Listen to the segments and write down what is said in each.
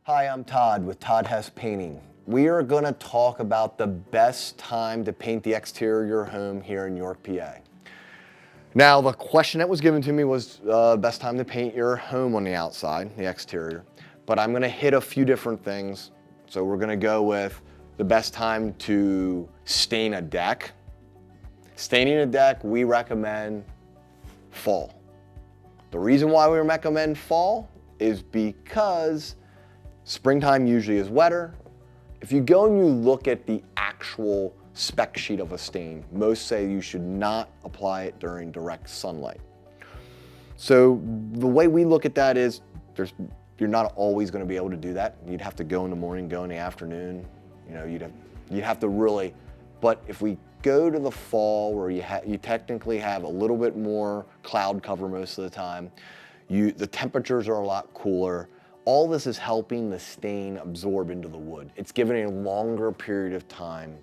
Hi, I'm Todd with Todd Hess Painting. We are going to talk about the best time to paint the exterior of your home here in York, PA. Now, the question that was given to me was best time to paint your home on the outside, the exterior. But I'm going to hit a few different things. So we're going to go with the best time to stain a deck. Staining a deck, we recommend fall. The reason why we recommend fall is because springtime usually is wetter. If you go and you look at the actual spec sheet of a stain, most say you should not apply it during direct sunlight. So the way we look at that is you're not always going to be able to do that. You'd have to go in the morning, go in the afternoon. You know, you'd have to really, but if we go to the fall where you technically have a little bit more cloud cover most of the time, the temperatures are a lot cooler. All this is helping the stain absorb into the wood. It's giving a longer period of time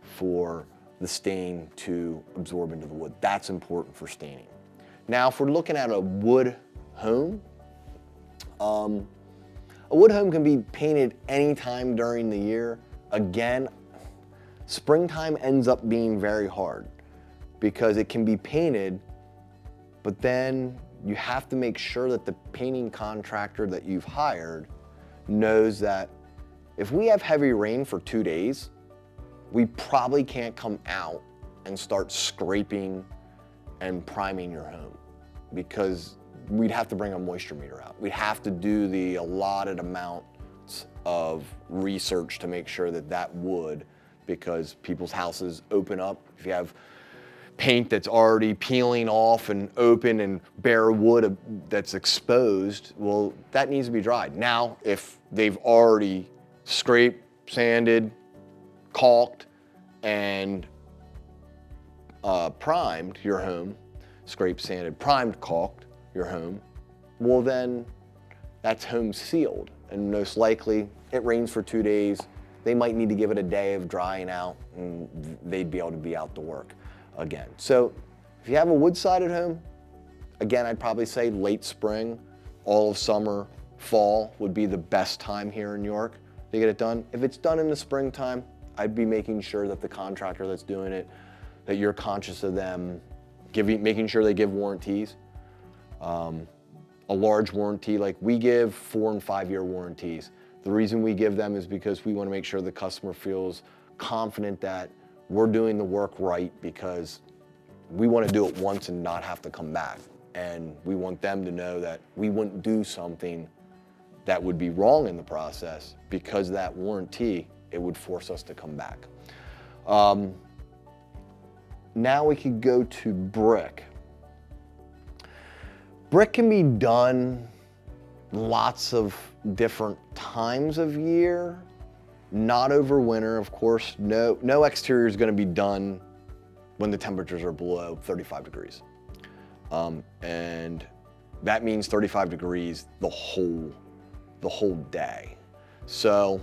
for the stain to absorb into the wood. That's important for staining. Now, if we're looking at a wood home, a wood home can be painted anytime during the year. Again, springtime ends up being very hard because it can be painted, but then you have to make sure that the painting contractor that you've hired knows that if we have heavy rain for 2 days, we probably can't come out and start scraping and priming your home because we'd have to bring a moisture meter out. We'd have to do the allotted amounts of research to make sure that that wood, because people's houses open up. If you have paint that's already peeling off and open and bare wood that's exposed, well, that needs to be dried. Now, if they've already scraped, sanded, caulked, and primed your home, scraped, sanded, primed, caulked your home, well then that's home sealed. And most likely it rains for 2 days. They might need to give it a day of drying out and they'd be able to be out to work again. So if you have a wood-sided home, again, I'd probably say late spring, all of summer, fall would be the best time here in York to get it done. If it's done in the springtime, I'd be making sure that the contractor that's doing it, that you're conscious of them, making sure they give warranties. A large warranty, like we give 4 and 5 year warranties. The reason we give them is because we want to make sure the customer feels confident that we're doing the work right, because we want to do it once and not have to come back. And we want them to know that we wouldn't do something that would be wrong in the process because of that warranty, it would force us to come back. Now we could go to brick. Brick can be done lots of different times of year, not over winter, of course. No exterior is going to be done when the temperatures are below 35 degrees. And that means 35 degrees the whole day. So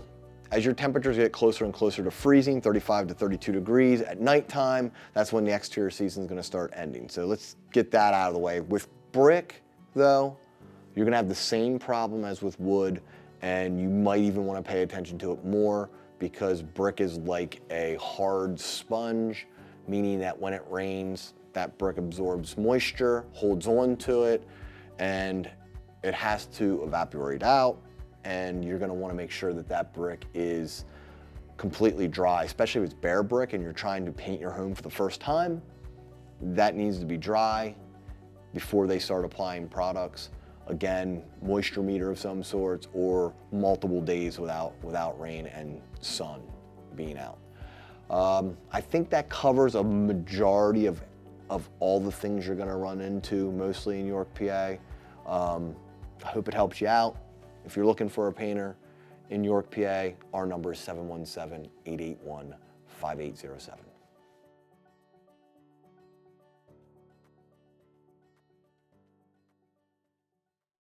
as your temperatures get closer and closer to freezing, 35 to 32 degrees at nighttime, that's when the exterior season is going to start ending. So let's get that out of the way. With brick, though, you're going to have the same problem as with wood, and you might even want to pay attention to it more because brick is like a hard sponge, meaning that when it rains, that brick absorbs moisture, holds on to it, and it has to evaporate out, and you're going to want to make sure that that brick is completely dry, especially if it's bare brick and you're trying to paint your home for the first time. That needs to be dry before they start applying products. Again, moisture meter of some sorts, or multiple days without rain and sun being out. I think that covers a majority of all the things you're gonna run into, mostly in York, PA. I hope it helps you out. If you're looking for a painter in York, PA, our number is 717-881-5807.